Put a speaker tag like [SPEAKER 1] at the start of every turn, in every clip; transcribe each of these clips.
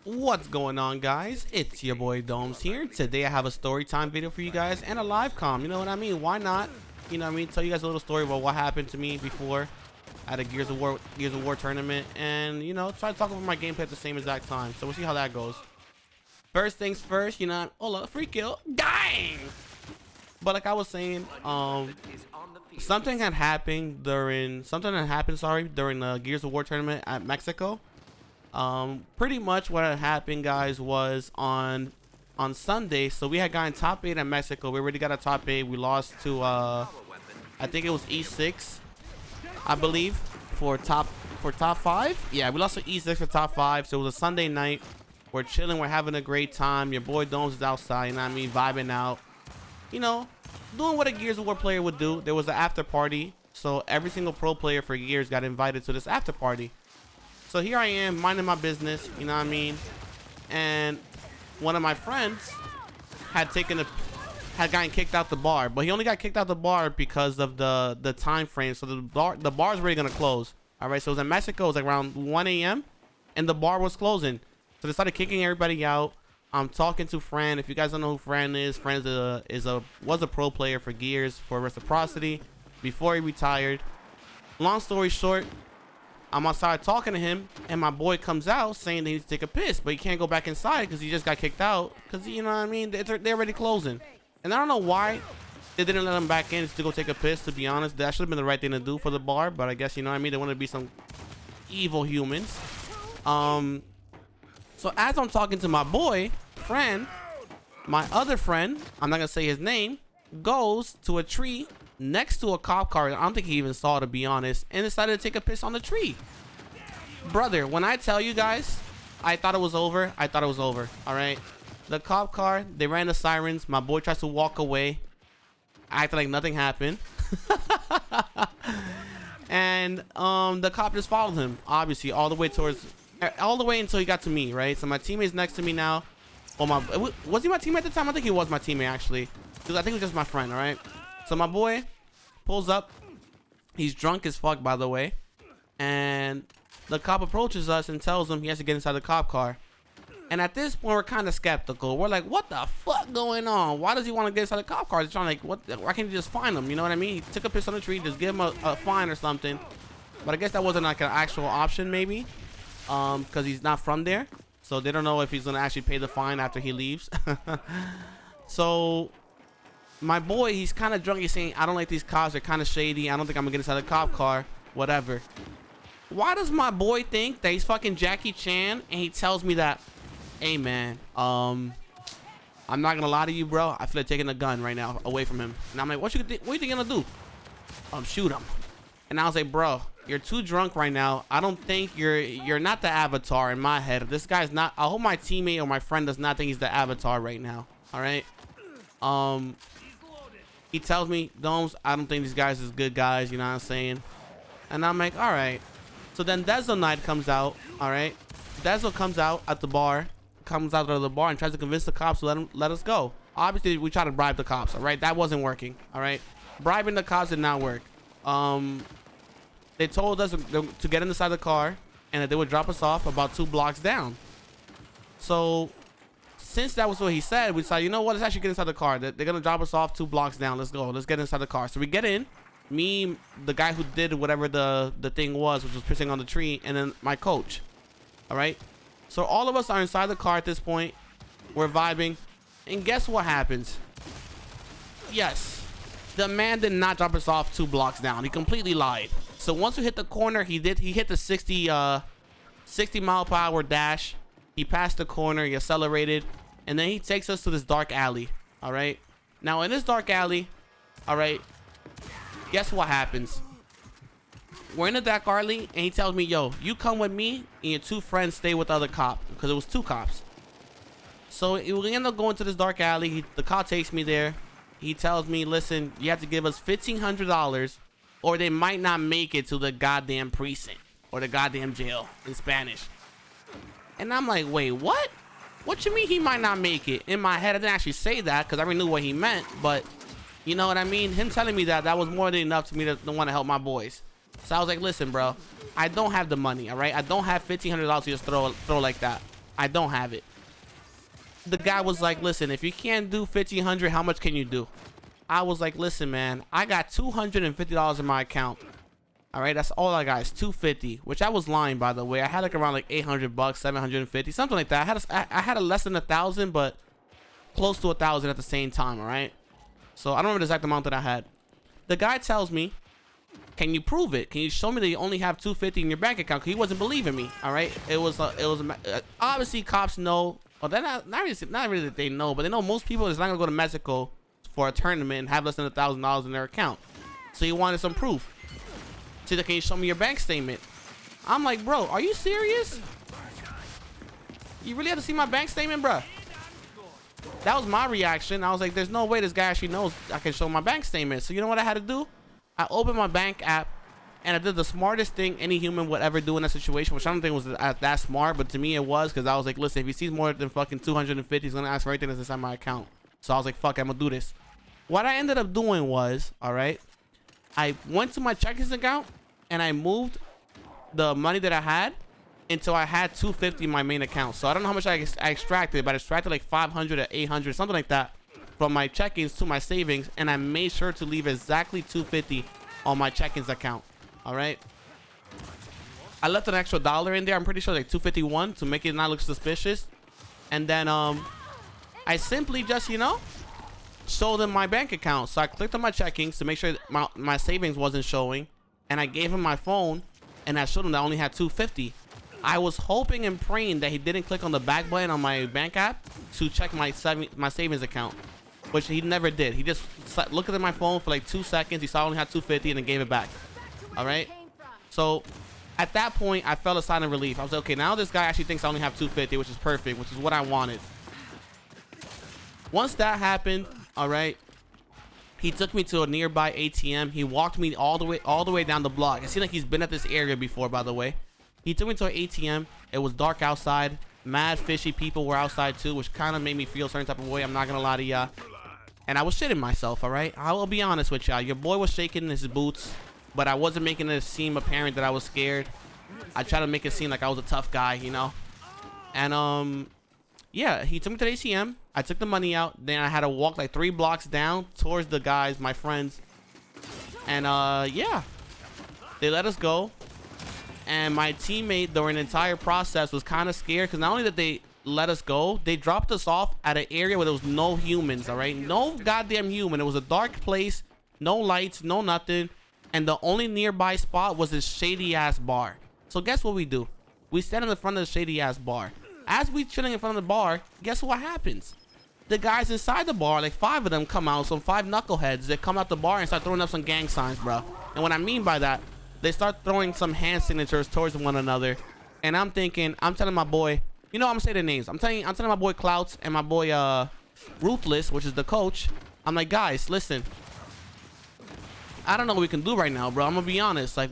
[SPEAKER 1] What's going on, guys? It's your boy DomeZ here. Today I have a story time video for you guys and a live com. You know what I mean? Why not? You know what I mean? Tell you guys a little story about what happened to me before at a Gears of War tournament, and try to talk about my gameplay at the same exact time. So we'll see how that goes. First things first, hold up, free kill, dang! But like I was saying, something had happened during the Gears of War tournament at Mexico. Pretty much what had happened, guys, was on Sunday. So we had gotten top 8 at Mexico. We already got a top 8. We lost to I think it was E6, I believe, for top 5. Yeah, we lost to E6 for top 5. So it was a Sunday night. We're chilling, we're having a great time. Your boy DomeZ is outside, you know what I mean, vibing out, doing what a Gears of War player would do. There was an after party, so every single pro player for Gears got invited to this after party. So here I am, minding my business, you know what I mean? And one of my friends had gotten kicked out the bar, but he only got kicked out the bar because of the time frame. So the bar's already gonna close. All right, so it was in Mexico. It was like around 1 a.m. and the bar was closing. So they started kicking everybody out. I'm talking to Fran. If you guys don't know who Fran is, Fran was a pro player for Gears for Reciprocity before he retired. Long story short, I'm outside talking to him, and my boy comes out saying they need to take a piss, but he can't go back inside because he just got kicked out. Because, you know what I mean, they're already closing. And I don't know why they didn't let him back in to go take a piss, to be honest. That should have been the right thing to do for the bar, but I guess, you know what I mean, they want to be some evil humans. So as I'm talking to my boy, Fran, my other friend, I'm not going to say his name, goes to a tree next to a cop car. I don't think he even saw it, to be honest, and decided to take a piss on the tree. Brother, when I tell you guys, I thought it was over. I thought it was over. All right. The cop car, they ran the sirens. My boy tries to walk away. I acted like nothing happened. And the cop just followed him, obviously, all the way until he got to me, right? So my teammate's next to me now. Oh, was he my teammate at the time? I think he was my teammate, actually, because I think it was just my friend. All right. So my boy pulls up. He's drunk as fuck, by the way, and the cop approaches us and tells him he has to get inside the cop car. And at this point, we're kind of skeptical. We're like, what the fuck going on? Why does he want to get inside the cop car? He's trying, like, what? Why can't he just fine him? You know what I mean? He took a piss on the tree, just give him a fine or something. But I guess that wasn't like an actual option, maybe, because he's not from there, so they don't know if he's gonna actually pay the fine after he leaves. So my boy, he's kind of drunk. He's saying, I don't like these cops, they're kind of shady, I don't think I'm gonna get inside the cop car, whatever. Why does my boy think that he's fucking Jackie Chan, and he tells me that, hey man, I'm not gonna lie to you, bro, I feel like taking a gun right now away from him. And I'm like, what you think you're gonna do? Shoot him. And I was like, bro, you're too drunk right now. I don't think you're not the Avatar in my head. This guy's not. I hope my teammate or my friend does not think he's the Avatar right now. All right. He tells me, DomeZ, I don't think these guys is good guys. You know what I'm saying? And I'm like, all right. So then DeZo Knight comes out. All right. DeZo comes out at the bar, and tries to convince the cops to let us go. Obviously, we try to bribe the cops. All right. That wasn't working. All right. Bribing the cops did not work. They told us to get inside the car and that they would drop us off about 2 blocks down. So since that was what he said, we decided, you know what, let's actually get inside the car. They're gonna drop us off 2 blocks down. Let's go. Let's get inside the car. So we get in. Me, the guy who did whatever the thing was, which was pissing on the tree, and then my coach. All right. So all of us are inside the car at this point. We're vibing, and guess what happens? Yes, the man did not drop us off 2 blocks down. He completely lied. So once we hit the corner, he hit the 60 mile per hour dash. He passed the corner, he accelerated, and then he takes us to this dark alley. All right. Now in this dark alley, all right, guess what happens? We're in the dark alley, and he tells me, yo, you come with me and your 2 friends stay with the other cop, because it was 2 cops. So we end up going to this dark alley. The cop takes me there. He tells me, listen, you have to give us $1,500 or they might not make it to the goddamn precinct or the goddamn jail in Spanish. And I'm like, wait, what? What you mean he might not make it? In my head, I didn't actually say that because I already knew what he meant, but you know what I mean? Him telling me that was more than enough to me to want to help my boys. So I was like, listen, bro, I don't have the money, all right? I don't have $1,500 to just throw like that. I don't have it. The guy was like, listen, if you can't do 1,500, how much can you do? I was like, listen, man, I got $250 in my account. All right, that's all I got is $250, which I was lying, by the way. I had like around like $800, 750, something like that. I had a less than 1,000, but close to 1,000 at the same time. All right, so I don't remember the exact amount that I had. The guy tells me, can you prove it? Can you show me that you only have $250 in your bank account? Because he wasn't believing me. All right, it was obviously cops know. Well, they're not really that they know, but they know most people is not gonna go to Mexico for a tournament and have less than $1,000 in their account. So he wanted some proof. So can you show me your bank statement? I'm like, bro, are you serious? You really have to see my bank statement, bro? That was my reaction. I was like, there's no way this guy actually knows I can show my bank statement. So you know what I had to do? I opened my bank app and I did the smartest thing any human would ever do in that situation, which I don't think was that smart, but to me it was, because I was like, listen, if he sees more than fucking 250, he's gonna ask for everything that's inside my account. So I was like, fuck, I'm gonna do this. What I ended up doing was, all right, I went to my checkings account and I moved the money that I had until I had 250 in my main account. So I don't know how much I extracted, but I extracted like 500 or 800, something like that, from my checkings to my savings, and I made sure to leave exactly 250 on my checkings account. All right, I left an extra $1 in there. I'm pretty sure like 251 to make it not look suspicious. And then I simply just, you know, showed them my bank account. So I clicked on my checkings to make sure my savings wasn't showing, and I gave him my phone and I showed him that I only had 250. I was hoping and praying that he didn't click on the back button on my bank app to check my savings account, which he never did. He just looked at my phone for like 2 seconds. He saw I only had 250 and then gave it back. All right, so at that point I felt a sign of relief. I was like, okay, now this guy actually thinks I only have 250, which is perfect, which is what I wanted. Once that happened, all right, he took me to a nearby ATM. He walked me all the way down the block. It seemed like he's been at this area before, by the way. He took me to an ATM. It was dark outside. Mad fishy people were outside too, which kind of made me feel a certain type of way. I'm not gonna lie to y'all. And I was shitting myself, all right? I will be honest with y'all. Your boy was shaking in his boots, but I wasn't making it seem apparent that I was scared. I tried to make it seem like I was a tough guy, you know? And yeah, he took me to the ATM. I took the money out. Then I had to walk like 3 blocks down towards the guys, my friends. And yeah, they let us go. And my teammate during the entire process was kind of scared, because not only did they let us go, they dropped us off at an area where there was no humans, all right? No goddamn human. It was a dark place, no lights, no nothing. And the only nearby spot was this shady ass bar. So guess what we do? We stand in the front of the shady ass bar. As we chilling in front of the bar, guess what happens? The guys inside the bar, like 5 of them come out, some 5 knuckleheads. They come out the bar and start throwing up some gang signs, bro. And what I mean by that, they start throwing some hand signatures towards one another. And I'm thinking, I'm telling my boy, you know, I'm gonna say their names. I'm telling my boy Clouts and my boy Ruthless, which is the coach. I'm like, guys, listen, I don't know what we can do right now, bro. I'm gonna be honest. Like,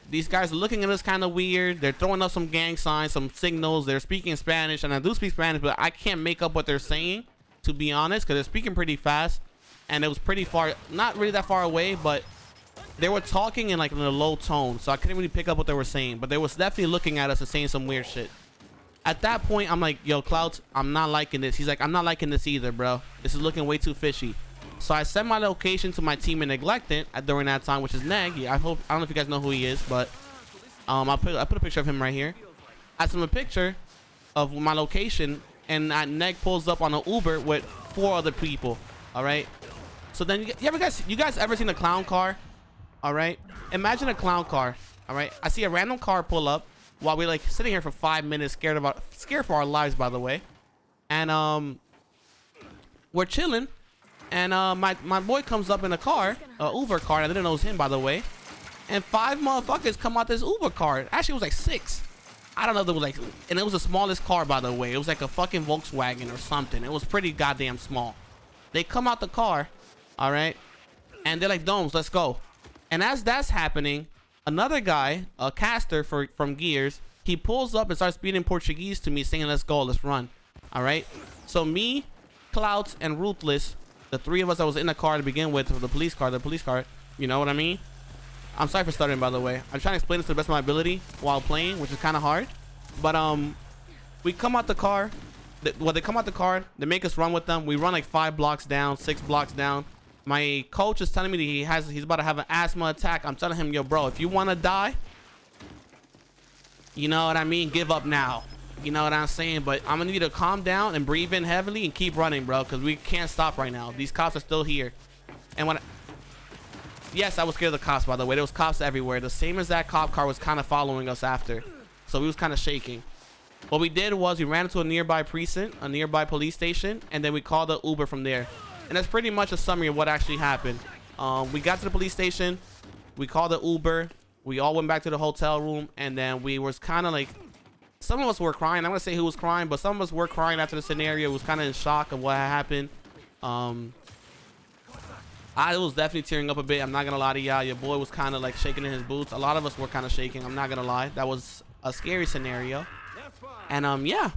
[SPEAKER 1] these guys are looking at us kind of weird. They're throwing up some gang signs, some signals. They're speaking Spanish, and I do speak Spanish, but I can't make up what they're saying, to be honest, because they're speaking pretty fast, and it was pretty far, not really that far away, but they were talking in like in a low tone, so I couldn't really pick up what they were saying. But they was definitely looking at us and saying some weird shit. At that point, I'm like, yo, Clouts, I'm not liking this. He's like, I'm not liking this either, bro. This is looking way too fishy. So I sent my location to my team in Neglected during that time, which is Neg. I don't know if you guys know who he is, but I put a picture of him right here. I sent him a picture of my location, and Neg pulls up on an Uber with 4 other people. All right. So then you guys ever seen a clown car? All right. Imagine a clown car. All right. I see a random car pull up while we're like sitting here for 5 minutes, scared for our lives, by the way. And we're chilling. And my boy comes up in a car, Uber car. I didn't know it was him, by the way. And 5 motherfuckers come out this Uber car. Actually, it was like 6. I don't know if it was like, and it was the smallest car, by the way. It was like a fucking Volkswagen or something. It was pretty goddamn small. They come out the car, all right, and they're like, DomeZ, let's go. And as that's happening, another guy, a caster from Gears, he pulls up and starts speaking Portuguese to me, saying, let's go, let's run. All right. So me, Clouts, and Ruthless, the 3 of us that was in the car to begin with, the police car, you know what I mean? I'm sorry for stuttering, by the way. I'm trying to explain this to the best of my ability while playing, which is kind of hard. But We come out the car. Well, they come out the car. They make us run with them. We run like 5 blocks down, 6 blocks down. My coach is telling me that he's about to have an asthma attack. I'm telling him, yo, bro, if you want to die, you know what I mean? Give up now. You know what I'm saying? But I'm going to need to calm down and breathe in heavily and keep running, bro, because we can't stop right now. These cops are still here. And yes, I was scared of the cops, by the way. There was cops everywhere. The same as that cop car was kind of following us after. So we was kind of shaking. What we did was we ran into a nearby precinct, a nearby police station, and then we called the Uber from there. And that's pretty much a summary of what actually happened. We got to the police station. We called the Uber. We all went back to the hotel room, and then we was kind of like, some of us were crying. I'm gonna say who was crying, but some of us were crying after the scenario. It was kind of in shock of what had happened. I was definitely tearing up a bit. I'm not gonna lie to y'all. Your boy was kind of like shaking in his boots. A lot of us were kind of shaking. I'm not gonna lie. That was a scary scenario. And yeah,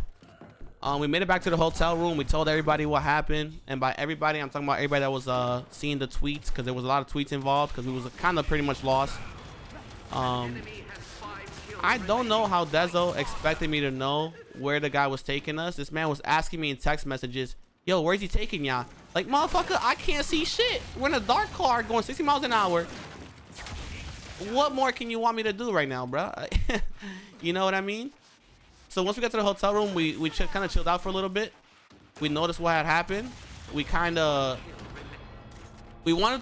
[SPEAKER 1] we made it back to the hotel room. We told everybody what happened, and by everybody, I'm talking about everybody that was seeing the tweets, because there was a lot of tweets involved, because we was kind of pretty much lost. I don't know how DomeZ expected me to know where the guy was taking us. This man was asking me in text messages, yo, where's he taking y'all? Like, motherfucker, I can't see shit. We're in a dark car going 60 miles an hour. What more can you want me to do right now, bro? You know what I mean? So once we got to the hotel room, we kind of chilled out for a little bit. We noticed what had happened. We wanted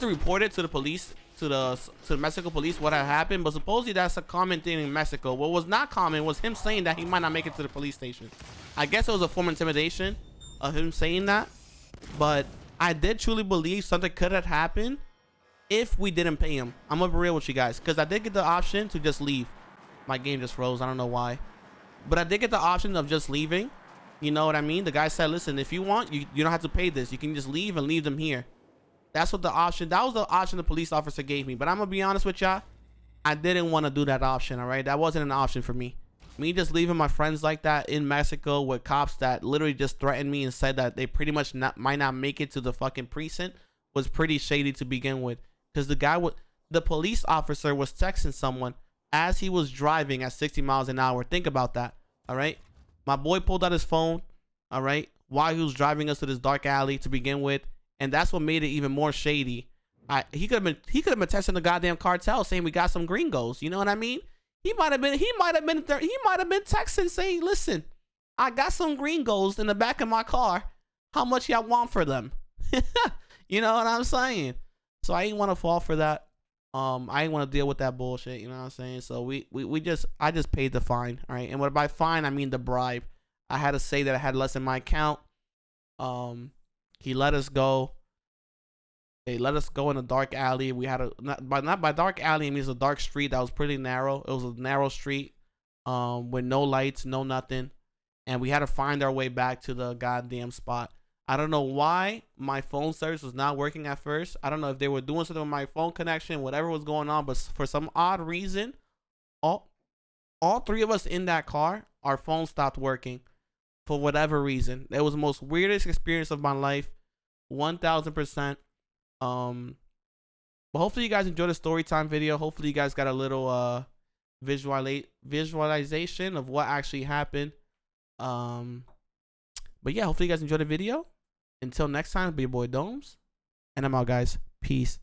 [SPEAKER 1] to report it to the police, to the Mexico police, what had happened, but supposedly that's a common thing in Mexico. What was not common was him saying that he might not make it to the police station. I guess it was a form of intimidation of him saying that, but I did truly believe something could have happened if we didn't pay him. I'm gonna be real with you guys, because I did get the option to just leave. My game just froze. I don't know why, but I did get the option of just leaving. You know what I mean? The guy said, listen, if you want, you don't have to pay this. You can just leave and leave them here. That's what the option, that was the option the police officer gave me. But I'm gonna be honest with y'all, I didn't want to do that option. All right, that wasn't an option for me. Me just leaving my friends like that in Mexico with cops that literally just threatened me and said that they pretty much might not make it to the fucking precinct was pretty shady to begin with. Because the police officer was texting someone as he was driving at 60 miles an hour. Think about that. All right, my boy pulled out his phone, all right, while he was driving us to this dark alley to begin with. And that's what made it even more shady. He could have been texting the goddamn cartel saying we got some gringos. You know what I mean? He might have been texting saying, listen, I got some gringos in the back of my car. How much y'all want for them? You know what I'm saying? So I ain't want to fall for that. I ain't want to deal with that bullshit. You know what I'm saying? So I just paid the fine. All right. And what by fine, I mean the bribe. I had to say that I had less in my account. He let us go. They let us go in a dark alley. We had not by dark alley, it means a dark street that was pretty narrow. It was a narrow street, with no lights, no nothing, and we had to find our way back to the goddamn spot. I don't know why my phone service was not working at first. I don't know if they were doing something with my phone connection, whatever was going on, but for some odd reason, all 3 of us in that car, our phone stopped working. For whatever reason, it was the most weirdest experience of my life, 1000%. But hopefully you guys enjoyed the story time video. Hopefully you guys got a little visualization of what actually happened. But yeah, hopefully you guys enjoyed the video. Until next time, be your boy DomeZ, and I'm out, guys. Peace.